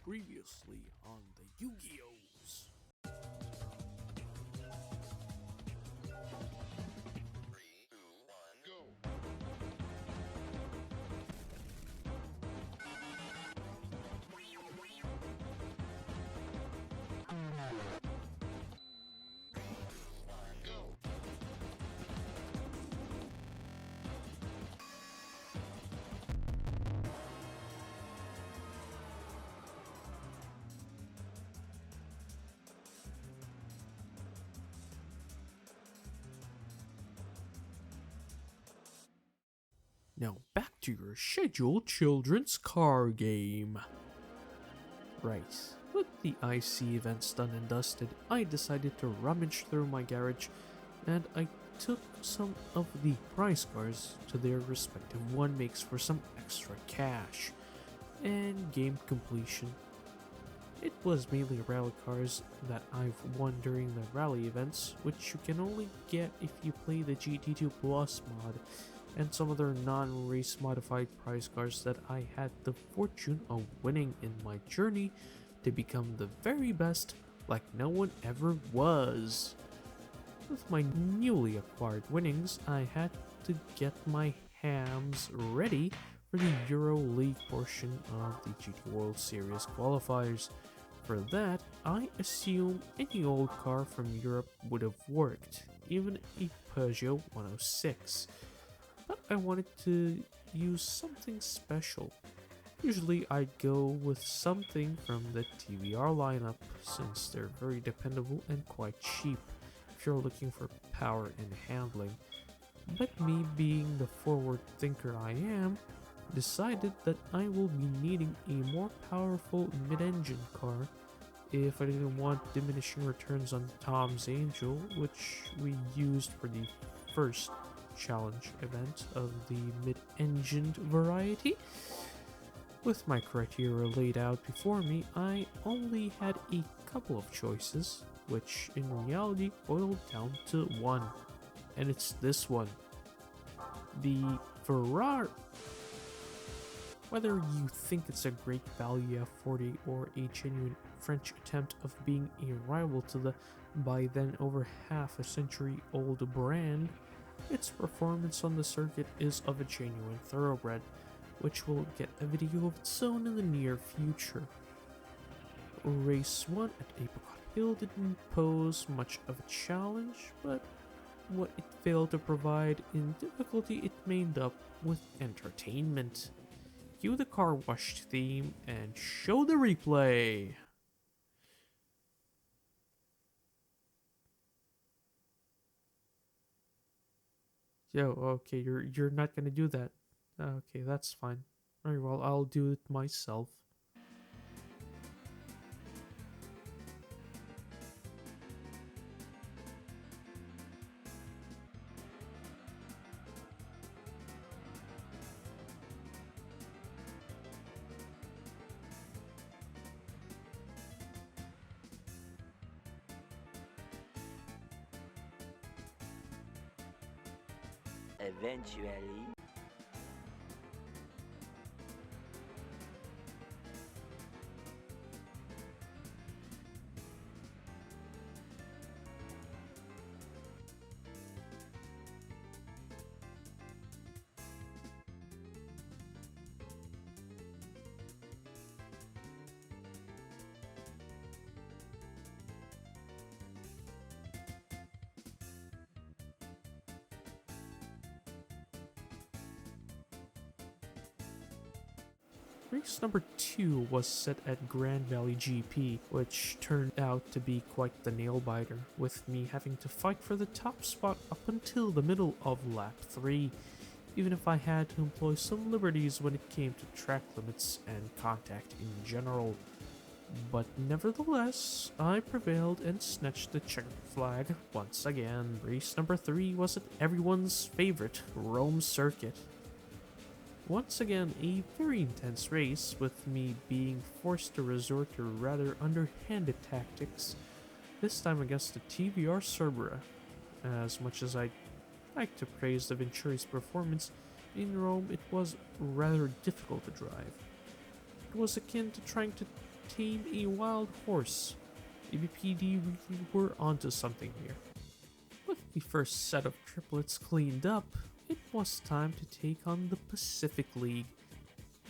Previously on the Yu-Gi-Ohs. Three, two, one, go! Now back to your scheduled children's car game. Right, with the IC events done and dusted, I decided to rummage through my garage and I took some of the prize cars to their respective one makes for some extra cash and game completion. It was mainly rally cars that I've won during the rally events, which you can only get if you play the GT2 Plus mod, and some other non-race modified prize cars that I had the fortune of winning in my journey to become the very best like no one ever was. With my newly acquired winnings, I had to get my hams ready for the Euro League portion of the GT World Series qualifiers. For that, I assume any old car from Europe would have worked, even a Peugeot 106. But I wanted to use something special. Usually I'd go with something from the TVR lineup, since they're very dependable and quite cheap if you're looking for power and handling. But me being the forward thinker I am, decided that I will be needing a more powerful mid-engine car if I didn't want diminishing returns on Tom's Angel, which we used for the first challenge event of the mid-engined variety. With my criteria laid out before me, I only had a couple of choices, which in reality boiled down to one, and it's this one. The Ferrari. Whether you think it's a great value F40 or a genuine French attempt of being a rival to the by then over half a century old brand, its performance on the circuit is of a genuine thoroughbred, which will get a video of its own in the near future. Race 1 at Apricot Hill didn't pose much of a challenge, but what it failed to provide in difficulty it made up with entertainment. Cue the car wash theme and show the replay! Yo, okay, you're not gonna do that. Okay, that's fine. Very well, I'll do it myself. Eventually. Race number 2 was set at Grand Valley GP, which turned out to be quite the nail-biter, with me having to fight for the top spot up until the middle of lap 3, even if I had to employ some liberties when it came to track limits and contact in general. But nevertheless, I prevailed and snatched the checkered flag once again. Race number 3 was at everyone's favorite Rome circuit. Once again, a very intense race, with me being forced to resort to rather underhanded tactics, this time against the TVR Cerbera. As much as I'd like to praise the Venturi's performance, in Rome it was rather difficult to drive. It was akin to trying to tame a wild horse. ABPD really were onto something here. With the first set of triplets cleaned up, it was time to take on the Pacific League.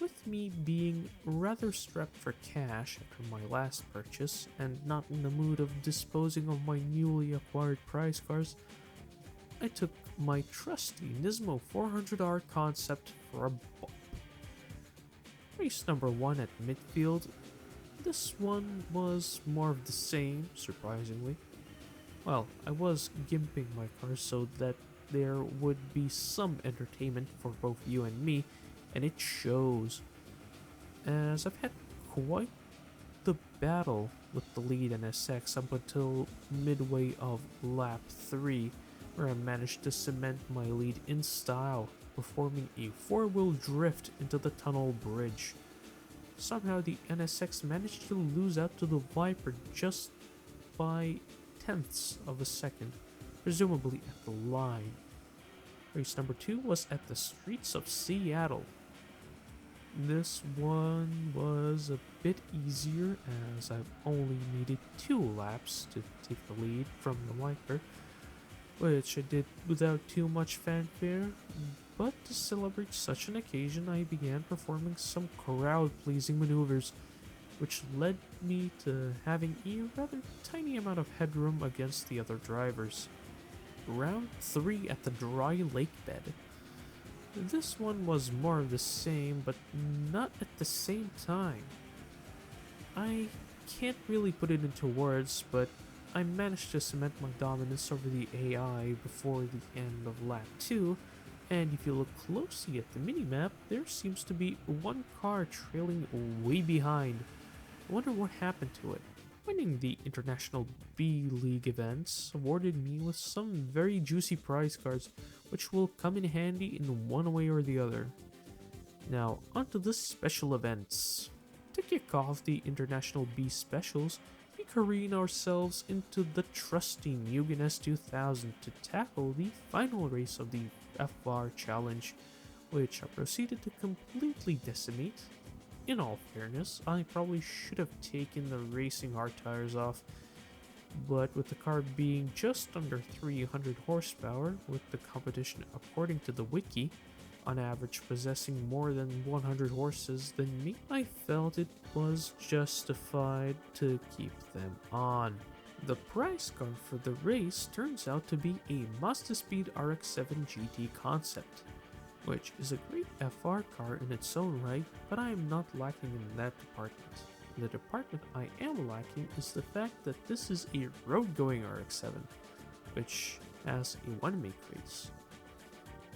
With me being rather strapped for cash after my last purchase and not in the mood of disposing of my newly acquired prize cars, I took my trusty Nismo 400R concept for a bump. Race number 1 at midfield. This one was more of the same, surprisingly. Well, I was gimping my car so that there would be some entertainment for both you and me, and it shows. As I've had quite the battle with the lead NSX up until midway of lap 3, where I managed to cement my lead in style, performing a 4-wheel drift into the tunnel bridge. Somehow the NSX managed to lose out to the Viper just by tenths of a second, presumably at the line. Race number 2 was at the streets of Seattle. This one was a bit easier as I've only needed 2 laps to take the lead from the Viper, which I did without too much fanfare, but to celebrate such an occasion I began performing some crowd-pleasing maneuvers, which led me to having a rather tiny amount of headroom against the other drivers. Round 3 at the dry lake bed. This one was more of the same, but not at the same time. I can't really put it into words, but I managed to cement my dominance over the AI before the end of lap 2, and if you look closely at the minimap, there seems to be one car trailing way behind. I wonder what happened to it. Winning the International B League events awarded me with some very juicy prize cards, which will come in handy in one way or the other. Now, onto the special events. To kick off the International B Specials, we careen ourselves into the trusty Mugen S2000 to tackle the final race of the FR Challenge, which I proceeded to completely decimate. In all fairness, I probably should have taken the racing hard tires off, but with the car being just under 300 horsepower, with the competition according to the wiki, on average possessing more than 100 horses than me, I felt it was justified to keep them on. The prize car for the race turns out to be a Mazda Speed RX-7 GT concept, which is a great FR car in its own right, but I am not lacking in that department. The department I am lacking is the fact that this is a road-going RX-7, which has a one-make race.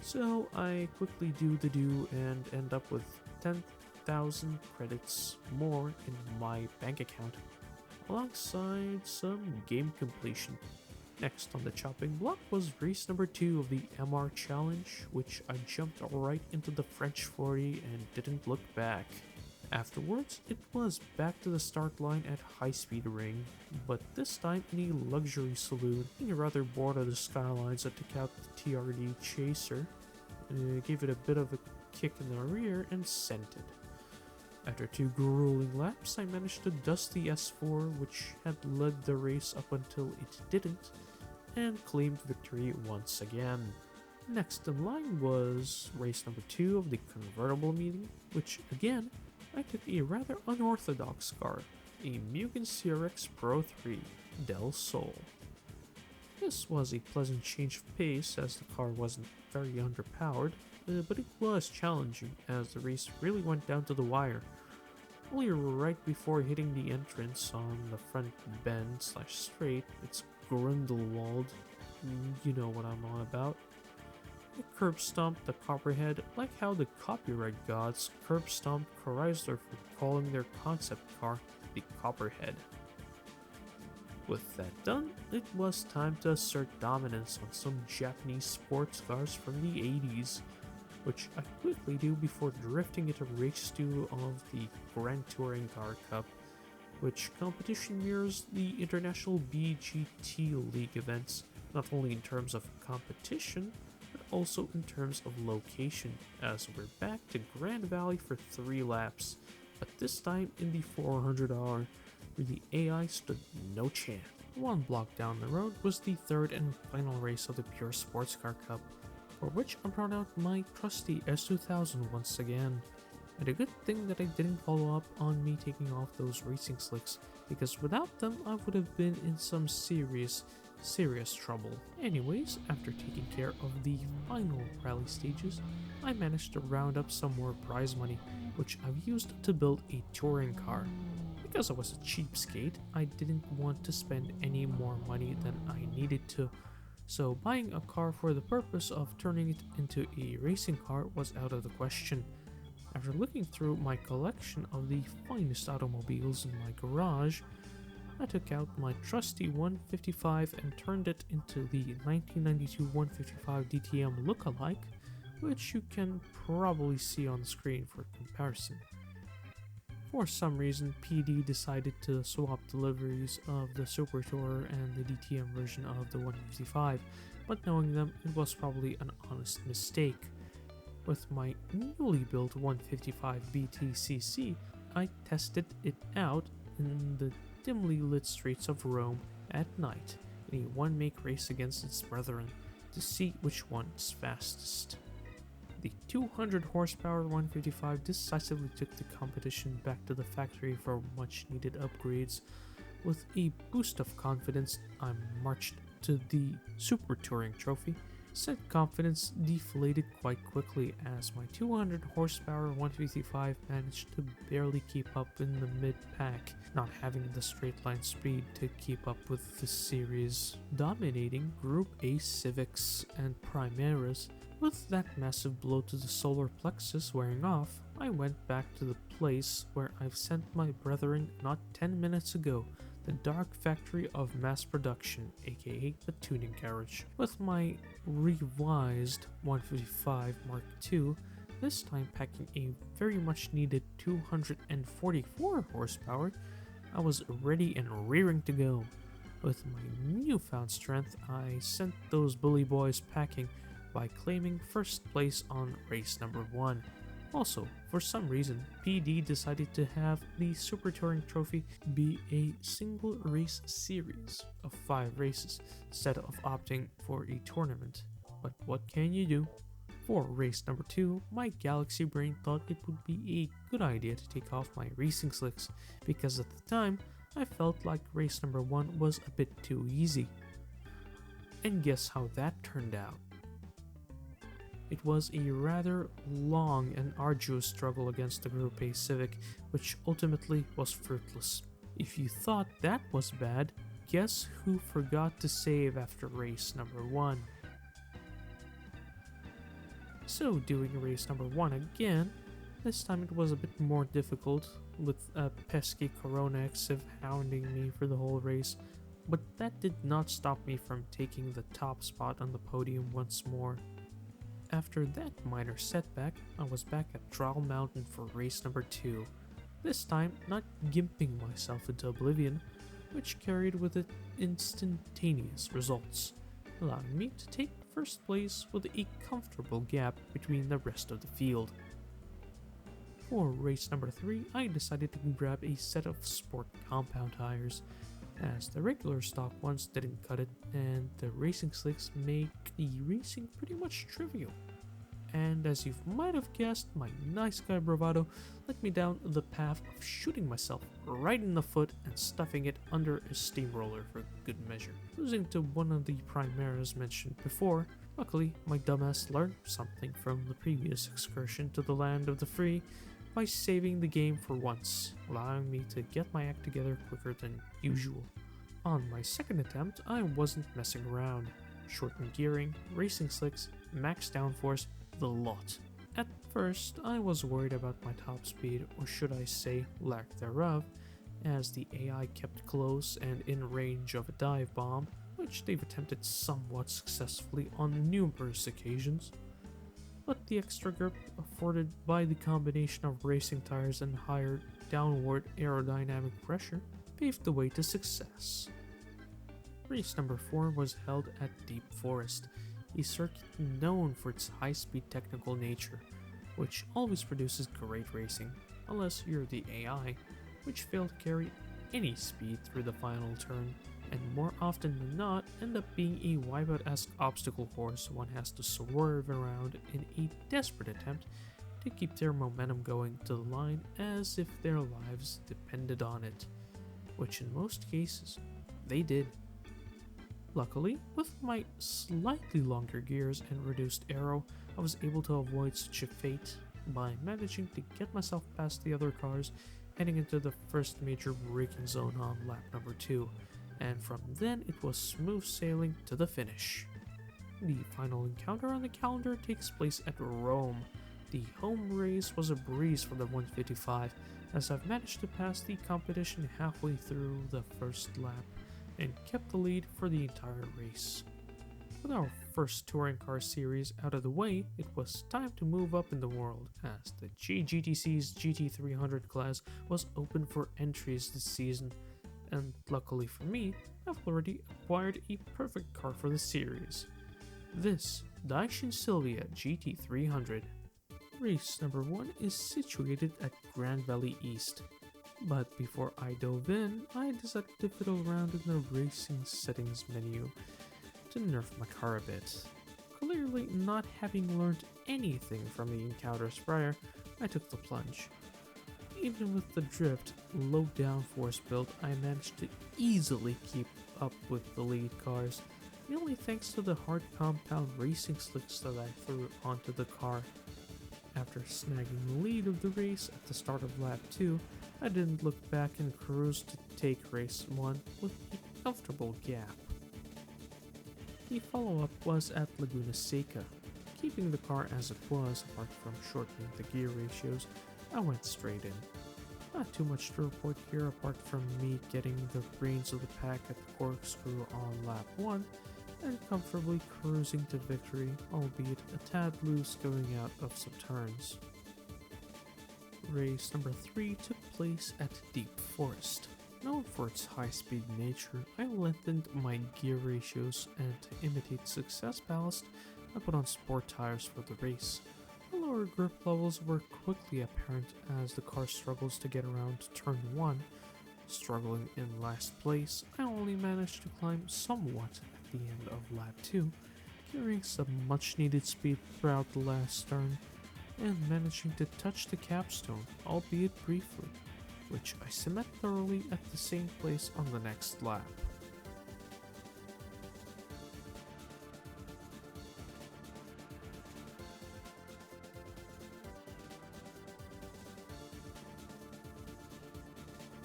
So I quickly do the do and end up with 10,000 credits more in my bank account, alongside some game completion. Next on the chopping block was race number 2 of the MR Challenge, which I jumped right into the French 40 and didn't look back. Afterwards, it was back to the start line at High Speed Ring, but this time in a luxury saloon. Being rather bored of the skylines, I took out the TRD Chaser, gave it a bit of a kick in the rear, and sent it. After 2 grueling laps, I managed to dust the S4, which had led the race up until it didn't, and claimed victory once again. Next in line was race number 2 of the convertible meeting, which again, I took a rather unorthodox car, a Mugen CRX Pro 3 Del Sol. This was a pleasant change of pace as the car wasn't very underpowered, but it was challenging as the race really went down to the wire. Only right before hitting the entrance on the front bend/straight, it's Grindelwald, you know what I'm on about. I curb stomped the Copperhead like how the copyright gods curb stomped Chrysler for calling their concept car the Copperhead. With that done, it was time to assert dominance on some Japanese sports cars from the 80s, which I quickly do before drifting into race 2 of the Grand Touring Car Cup, which competition mirrors the International BGT League events, not only in terms of competition, but also in terms of location, as we're back to Grand Valley for 3 laps, But this time in the 400R, where the AI stood no chance. One block down the road was the third and final race of the Pure Sports Car Cup, for which I brought out my trusty S2000 once again. And a good thing that I didn't follow up on me taking off those racing slicks, because without them I would have been in some serious trouble. Anyways, after taking care of the final rally stages, I managed to round up some more prize money, which I've used to build a touring car. Because I was a cheapskate, I didn't want to spend any more money than I needed to, so buying a car for the purpose of turning it into a racing car was out of the question. After looking through my collection of the finest automobiles in my garage, I took out my trusty 155 and turned it into the 1992 155 DTM lookalike, which you can probably see on the screen for comparison. For some reason, PD decided to swap deliveries of the Super Tourer and the DTM version of the 155, but knowing them, it was probably an honest mistake. With my newly built 155 BTCC, I tested it out in the dimly lit streets of Rome at night in a one-make race against its brethren to see which one is fastest. The 200 horsepower 155 decisively took the competition back to the factory for much needed upgrades. With a boost of confidence, I marched to the Super Touring trophy. Said confidence deflated quite quickly as my 200 horsepower 155 managed to barely keep up in the mid-pack, not having the straight line speed to keep up with the series dominating Group A Civics and Primaras. With that massive blow to the solar plexus wearing off, I went back to the place where I've sent my brethren not 10 minutes ago, the dark factory of mass production, aka the tuning garage. With my revised 155 Mark II, this time packing a very much needed 244 horsepower, I was ready and rearing to go. With my newfound strength, I sent those bully boys packing by claiming first place on race number 1. Also, for some reason, PD decided to have the Super Touring Trophy be a single race series of 5 races instead of opting for a tournament. But what can you do? For race number 2, my galaxy brain thought it would be a good idea to take off my racing slicks, because at the time, I felt like race number 1 was a bit too easy. And guess how that turned out? It was a rather long and arduous struggle against the Group A Civic, which ultimately was fruitless. If you thought that was bad, guess who forgot to save after race number 1? So doing race number 1 again, this time it was a bit more difficult, with a pesky Corona Exif hounding me for the whole race, but that did not stop me from taking the top spot on the podium once more. After that minor setback, I was back at Trial Mountain for race number 2, this time not gimping myself into oblivion, which carried with it instantaneous results, allowing me to take first place with a comfortable gap between the rest of the field. For race number 3, I decided to grab a set of sport compound tires, as the regular stock ones didn't cut it, and the racing slicks make racing pretty much trivial. And as you might have guessed, my nice guy bravado led me down the path of shooting myself right in the foot and stuffing it under a steamroller for good measure, losing to one of the Primaras mentioned before. Luckily, my dumbass learned something from the previous excursion to the land of the free by saving the game for once, allowing me to get my act together quicker than usual. On my second attempt, I wasn't messing around. Shortened gearing, racing slicks, max downforce, the lot. At first, I was worried about my top speed, or should I say lack thereof, as the AI kept close and in range of a dive bomb, which they've attempted somewhat successfully on numerous occasions. But the extra grip afforded by the combination of racing tires and higher downward aerodynamic pressure paved the way to success. Race number 4 was held at Deep Forest, a circuit known for its high-speed technical nature, which always produces great racing. unless you're the AI, which fail to carry any speed through the final turn, and more often than not end up being a wipeout-esque obstacle course one has to swerve around in a desperate attempt to keep their momentum going to the line as if their lives depended on it, which in most cases, they did. Luckily, with my slightly longer gears and reduced aero, I was able to avoid such a fate by managing to get myself past the other cars, heading into the first major braking zone on lap number 2, and from then it was smooth sailing to the finish. The final encounter on the calendar takes place at Rome. The home race was a breeze for the 155, as I've managed to pass the competition halfway through the first lap and kept the lead for the entire race. With our first touring car series out of the way, it was time to move up in the world, as the GTC's GT300 class was open for entries this season, and luckily for me, I've already acquired a perfect car for the series. This Daishin Sylvia GT300. Race number 1 is situated at Grand Valley East. But before I dove in, I decided to fiddle around in the racing settings menu to nerf my car a bit. Clearly not having learned anything from the encounters prior, I took the plunge. Even with the drift, low downforce build, I managed to easily keep up with the lead cars, mainly thanks to the hard compound racing slicks that I threw onto the car. After snagging the lead of the race at the start of lap 2, I didn't look back and cruised to take race 1 with a comfortable gap. The follow-up was at Laguna Seca. Keeping the car as it was, apart from shortening the gear ratios, I went straight in. Not too much to report here apart from me getting the reins of the pack at the corkscrew on lap 1 and comfortably cruising to victory, albeit a tad loose going out of some turns. Race number 3 took place at Deep Forest. Known for its high-speed nature, I lengthened my gear ratios, and to imitate success ballast, I put on sport tires for the race. The lower grip levels were quickly apparent as the car struggles to get around turn 1. Struggling in last place, I only managed to climb somewhat at the end of lap 2, carrying some much-needed speed throughout the last turn, and managing to touch the capstone, albeit briefly, which I cement thoroughly at the same place on the next lap.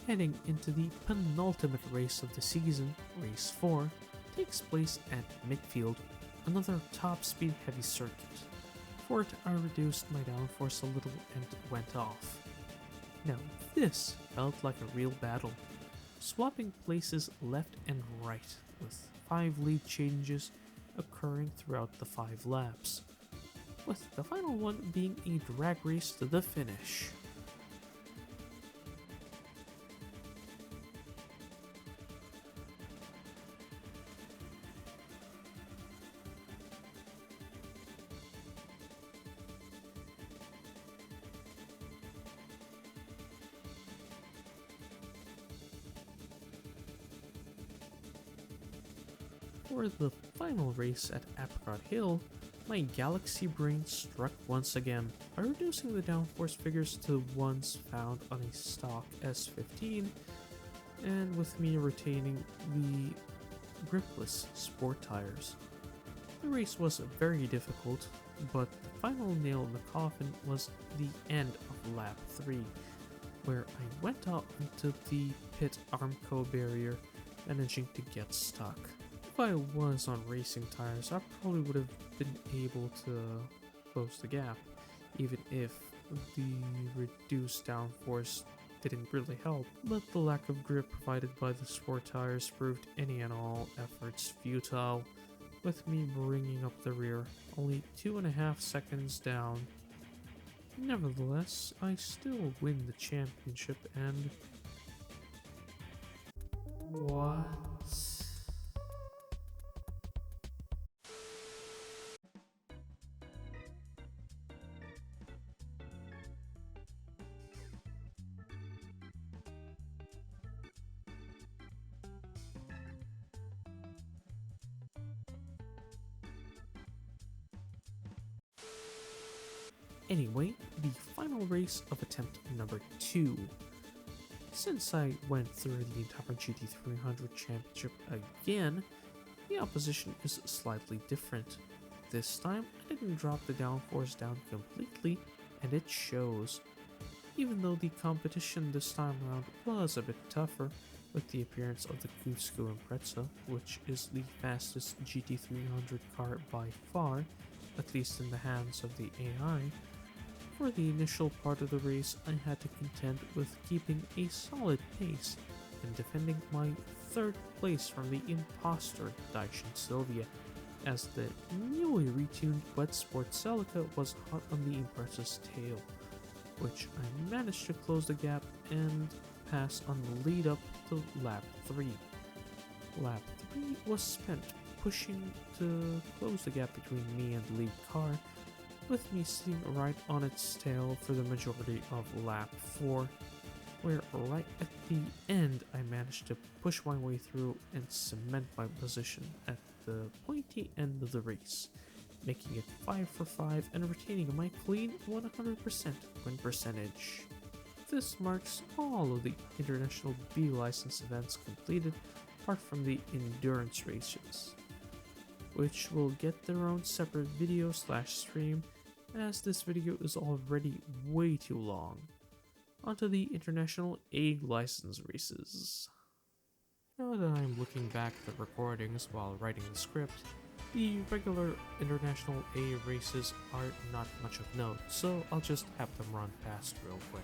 Heading into the penultimate race of the season, race 4, takes place at Midfield, another top speed heavy circuit. For it, I reduced my downforce a little and went off. Now this felt like a real battle, swapping places left and right, with 5 lead changes occurring throughout the 5 laps, with the final one being a drag race to the finish. For the final race at Apricot Hill, my galaxy brain struck once again by reducing the downforce figures to ones found on a stock S15, and with me retaining the gripless sport tires. The race was very difficult, but the final nail in the coffin was the end of lap 3, where I went out into the pit Armco barrier, managing to get stuck. If I was on racing tires, I probably would have been able to close the gap, even if the reduced downforce didn't really help. But the lack of grip provided by the sport tires proved any and all efforts futile, with me bringing up the rear, only 2.5 seconds down. Nevertheless, I still win the championship and... What? Anyway, the final race of attempt number 2. Since I went through the entire GT300 championship again, the opposition is slightly different. This time, I didn't drop the downforce down completely, and it shows. Even though the competition this time around was a bit tougher, with the appearance of the Cusco Impreza, which is the fastest GT300 car by far, at least in the hands of the AI, for the initial part of the race I had to contend with keeping a solid pace and defending my third place from the imposter Daishin Sylvia, as the newly retuned Wet Sport Celica was hot on the Impreza's tail, which I managed to close the gap and pass on the lead up to lap 3. Lap 3 was spent pushing to close the gap between me and the lead car, with me sitting right on its tail for the majority of lap 4, where right at the end I managed to push my way through and cement my position at the pointy end of the race, making it 5 for 5 and retaining my clean 100% win percentage. This marks all of the international B license events completed, apart from the endurance races, which will get their own separate video/stream, as this video is already way too long. Onto the international A license races. Now that I'm looking back at the recordings while writing the script, the regular international A races are not much of note, so I'll just have them run past real quick.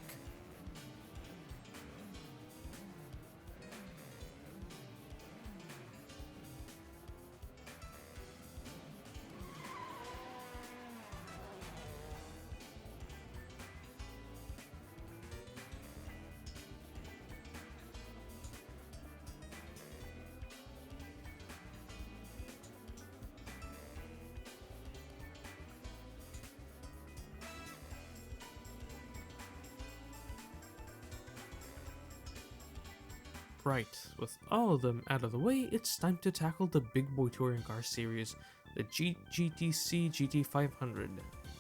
Right, with all of them out of the way, it's time to tackle the big boy touring car series, the GTC GT500.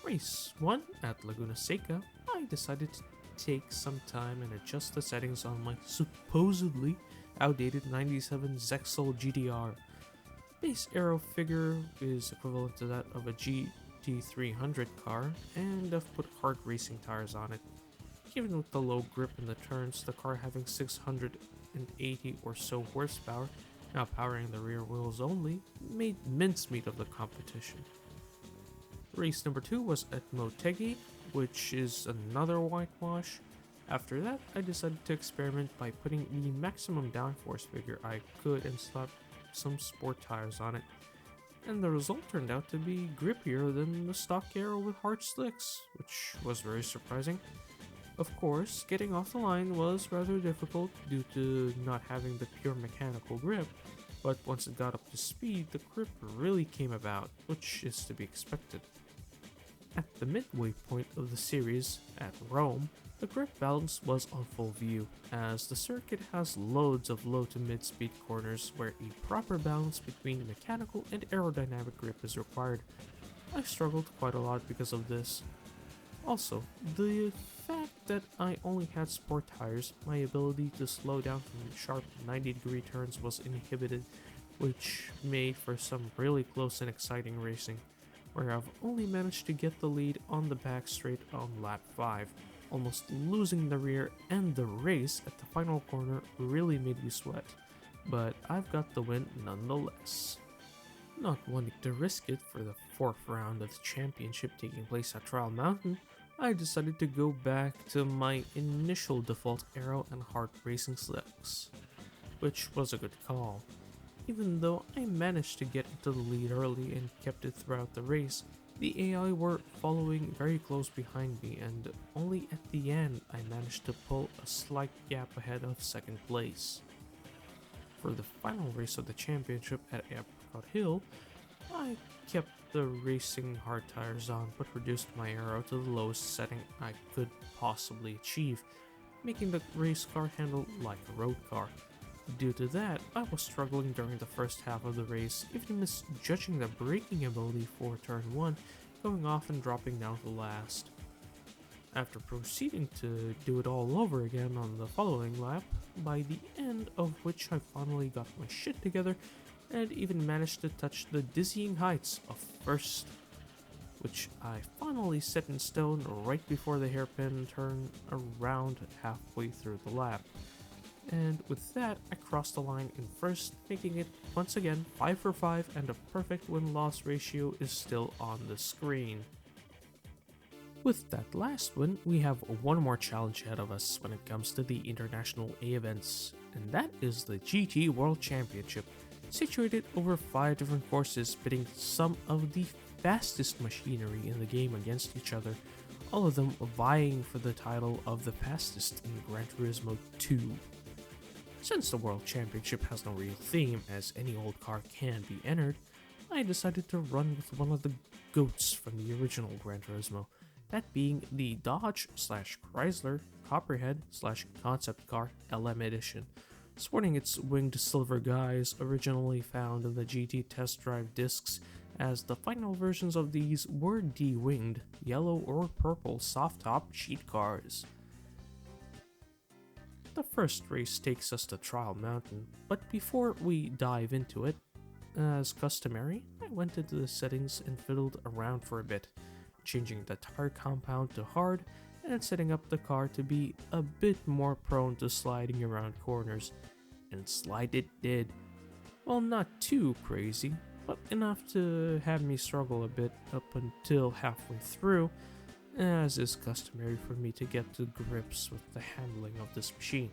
Race 1 at Laguna Seca, I decided to take some time and adjust the settings on my supposedly outdated 97 Zexel GTR. Base aero figure is equivalent to that of a GT300 car, and I've put hard racing tires on it. Even with the low grip in the turns, the car having 680 or so horsepower, now powering the rear wheels only, made mincemeat of the competition. Race number 2 was at Motegi, which is another whitewash. After that, I decided to experiment by putting the maximum downforce figure I could and slap some sport tires on it, and the result turned out to be grippier than the stock aero with hard slicks, which was very surprising. Of course, getting off the line was rather difficult due to not having the pure mechanical grip, but once it got up to speed, the grip really came about, which is to be expected. At the midway point of the series, at Rome, the grip balance was on full view, as the circuit has loads of low to mid speed corners where a proper balance between mechanical and aerodynamic grip is required. I struggled quite a lot because of this. Also, the fact that I only had sport tires, my ability to slow down from sharp 90-degree turns was inhibited, which made for some really close and exciting racing, where I've only managed to get the lead on the back straight on lap 5, almost losing the rear, and the race at the final corner really made me sweat, but I've got the win nonetheless. Not wanting to risk it for the 4th round of the championship taking place at Trial Mountain, I decided to go back to my initial default aero and hard racing slicks, which was a good call. Even though I managed to get into the lead early and kept it throughout the race, the AI were following very close behind me, and only at the end I managed to pull a slight gap ahead of 2nd place. For the final race of the championship at Apricot Hill, I kept the racing hard tires on but reduced my aero to the lowest setting I could possibly achieve, making the race car handle like a road car. Due to that, I was struggling during the first half of the race, even misjudging the braking ability for turn 1, going off and dropping down to last. After proceeding to do it all over again on the following lap, by the end of which I finally got my shit together and even managed to touch the dizzying heights of first, which I finally set in stone right before the hairpin turn around halfway through the lap. And with that, I crossed the line in first, making it once again 5 for 5, and a perfect win-loss ratio is still on the screen. With that last win, we have one more challenge ahead of us when it comes to the International A events, and that is the GT World Championship, situated over 5 different courses pitting some of the fastest machinery in the game against each other, all of them vying for the title of the fastest in Gran Turismo 2. Since the World Championship has no real theme, as any old car can be entered, I decided to run with one of the GOATs from the original Gran Turismo, that being the Dodge/Chrysler Copperhead/Concept Car LM Edition, sporting its winged silver guise originally found in the GT test drive discs, as the final versions of these were de-winged yellow or purple soft-top cheat cars. The first race takes us to Trial Mountain, but before we dive into it, as customary, I went into the settings and fiddled around for a bit, changing the tire compound to hard and setting up the car to be a bit more prone to sliding around corners, and slide it did. Well, not too crazy, but enough to have me struggle a bit up until halfway through, as is customary for me to get to grips with the handling of this machine.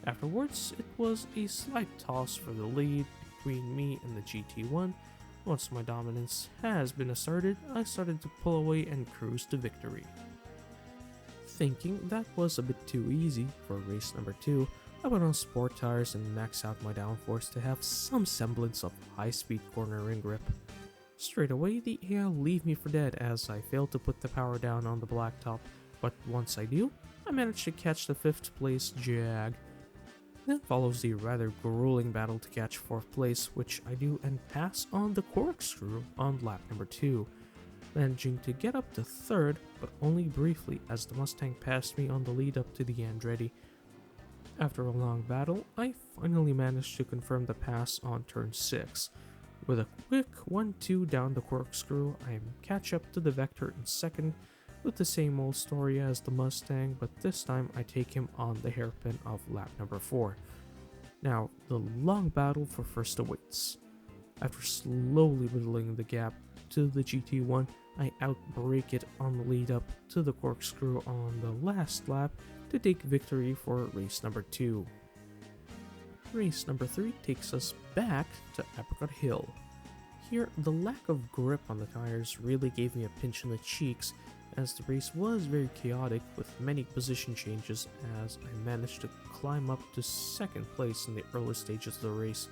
Afterwards, it was a slight toss for the lead between me and the GT1. Once my dominance has been asserted, I started to pull away and cruise to victory. Thinking that was a bit too easy for race number 2, I went on sport tires and maxed out my downforce to have some semblance of high-speed cornering grip. Straight away, the AL leave me for dead as I failed to put the power down on the blacktop, but once I do, I managed to catch the 5th place Jag. Then follows the rather grueling battle to catch 4th place, which I do and pass on the corkscrew on lap number 2, managing to get up to 3rd, but only briefly as the Mustang passed me on the lead up to the Andretti. After a long battle, I finally managed to confirm the pass on turn 6. With a quick 1-2 down the corkscrew, I catch up to the Vector in 2nd, with the same old story as the Mustang, but this time I take him on the hairpin of lap number 4. Now, the long battle for first awaits. After slowly whittling the gap to the GT1, I outbrake it on the lead up to the corkscrew on the last lap to take victory for race number 2. Race number 3 takes us back to Apricot Hill. Here, the lack of grip on the tires really gave me a pinch in the cheeks, as the race was very chaotic with many position changes, as I managed to climb up to 2nd place in the early stages of the race,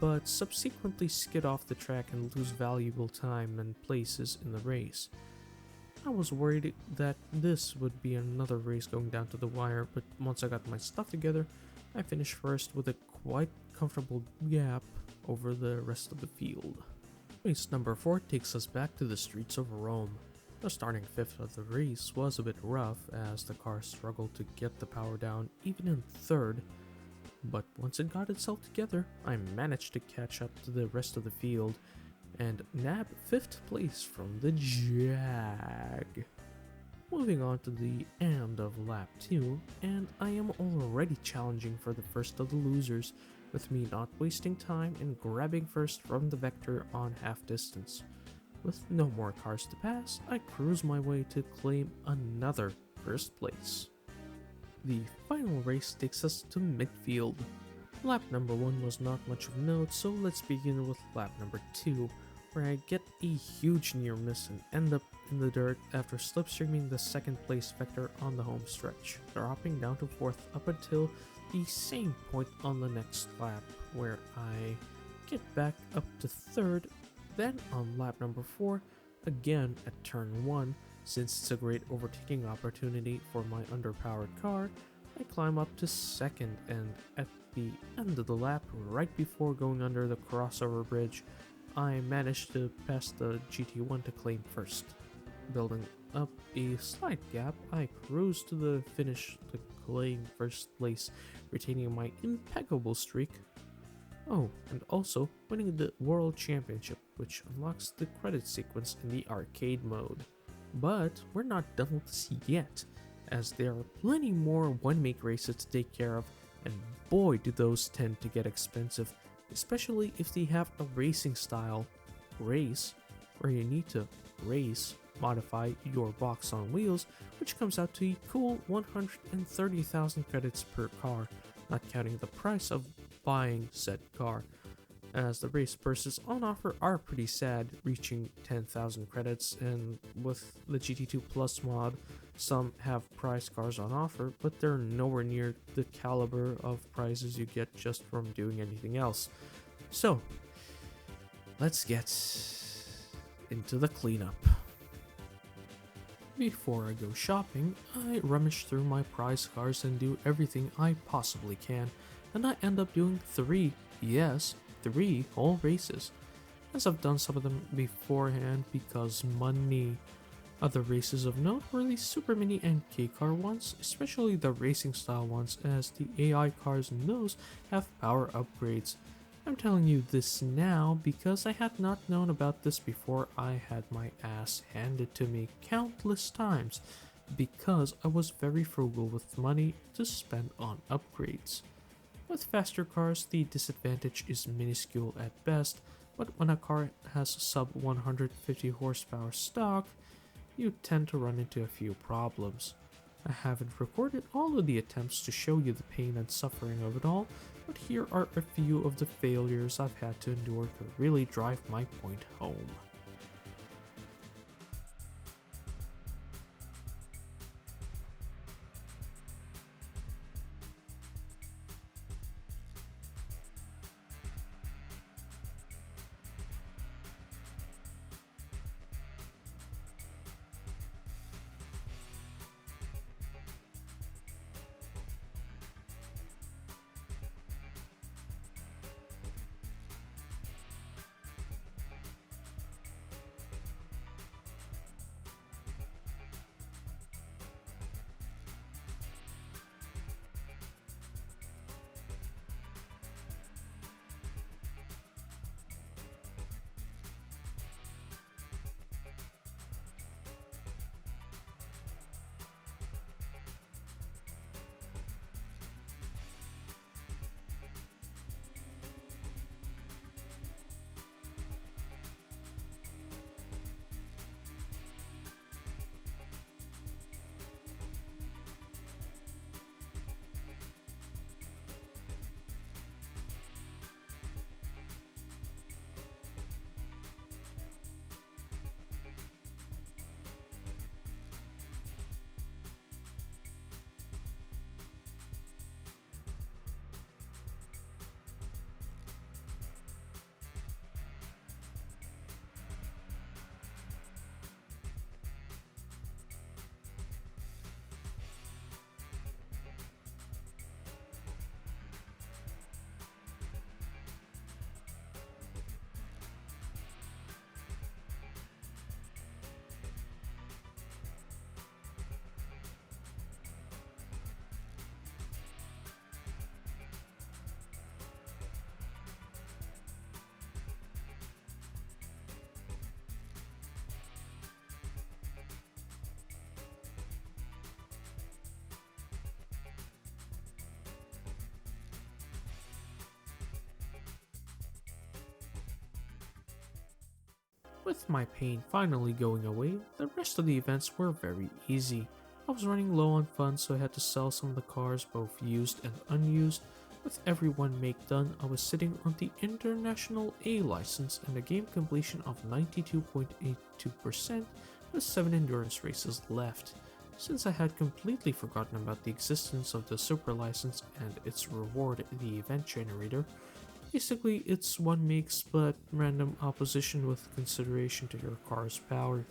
but subsequently skid off the track and lose valuable time and places in the race. I was worried that this would be another race going down to the wire, but once I got my stuff together, I finished first with a quite comfortable gap over the rest of the field. Race number 4 takes us back to the streets of Rome. The starting 5th of the race was a bit rough as the car struggled to get the power down even in 3rd, but once it got itself together, I managed to catch up to the rest of the field and nab 5th place from the Jag. Moving on to the end of lap 2, and I am already challenging for the first of the losers, with me not wasting time and grabbing first from the Vector on half distance. With no more cars to pass, I cruise my way to claim another first place. The final race takes us to midfield. Lap number 1 was not much of note, so let's begin with lap number 2, where I get a huge near miss and end up in the dirt after slipstreaming the 2nd place Vector on the home stretch, dropping down to 4th up until the same point on the next lap, where I get back up to 3rd. Then on lap number 4, again at turn 1, since it's a great overtaking opportunity for my underpowered car, I climb up to 2nd, and at the end of the lap, right before going under the crossover bridge, I managed to pass the GT1 to claim first, building up a slight gap, I cruised to the finish to claim first place, retaining my impeccable streak. Oh, and also winning the World Championship, which unlocks the credit sequence in the arcade mode. But we're not done with this yet, as there are plenty more one-make races to take care of, and boy do those tend to get expensive, especially if they have a racing style race, where you need to race, modify your box on wheels, which comes out to a cool 130,000 credits per car, not counting the price of buying said car, as the race purses on offer are pretty sad, reaching 10,000 credits, and with the GT2 Plus mod, some have prize cars on offer, but they're nowhere near the caliber of prizes you get just from doing anything else. So, let's get into the cleanup. Before I go shopping, I rummage through my prize cars and do everything I possibly can, and I end up doing 3 whole races, as I've done some of them beforehand because money. Other races of note were the Super Mini and K-Car ones, especially the racing style ones, as the AI cars in those have power upgrades. I'm telling you this now because I had not known about this before I had my ass handed to me countless times, because I was very frugal with money to spend on upgrades. With faster cars, the disadvantage is minuscule at best, but when a car has sub 150 horsepower stock, you tend to run into a few problems. I haven't recorded all of the attempts to show you the pain and suffering of it all, but here are a few of the failures I've had to endure to really drive my point home. With my pain finally going away, the rest of the events were very easy. I was running low on funds, so I had to sell some of the cars, both used and unused. With every one make done, I was sitting on the International A license and a game completion of 92.82% with 7 endurance races left. Since I had completely forgotten about the existence of the Super license and its reward, the event generator, basically, it's one makes but random opposition with consideration to your car's power.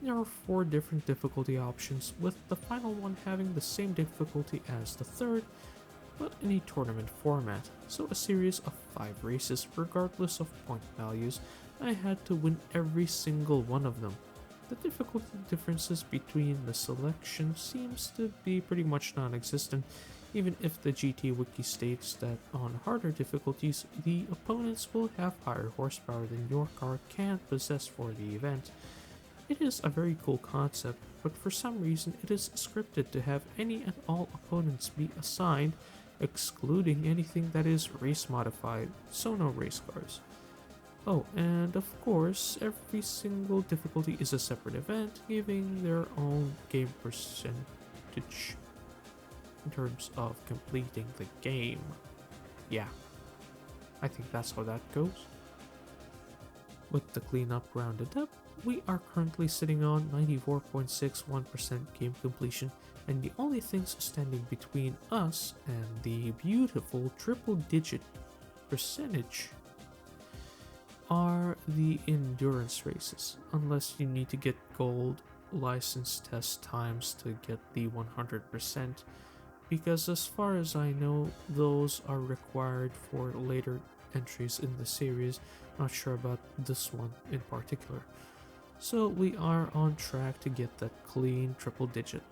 There are 4 different difficulty options, with the final one having the same difficulty as the third, but in a tournament format, so a series of 5 races regardless of point values. I had to win every single one of them. The difficulty differences between the selection seems to be pretty much non-existent, even if the GT wiki states that on harder difficulties, the opponents will have higher horsepower than your car can possess for the event. It is a very cool concept, but for some reason it is scripted to have any and all opponents be assigned, excluding anything that is race modified, so no race cars. Oh, and of course, every single difficulty is a separate event, giving their own game percentage in terms of completing the game. Yeah, I think that's how that goes. With the cleanup rounded up, we are currently sitting on 94.61% game completion, and the only things standing between us and the beautiful triple digit percentage are the endurance races, unless you need to get gold license test times to get the 100%, because as far as I know, those are required for later entries in the series. Not sure about this one in particular. So we are on track to get that clean triple digit.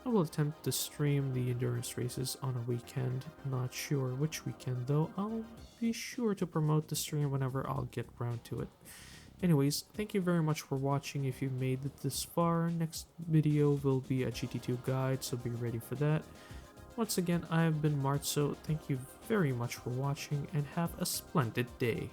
I will attempt to stream the endurance races on a weekend, not sure which weekend though. I'll be sure to promote the stream whenever I'll get around to it. Anyways, thank you very much for watching. If you made it this far, next video will be a GT2 guide, so be ready for that. Once again, I have been Martso. Thank you very much for watching and have a splendid day.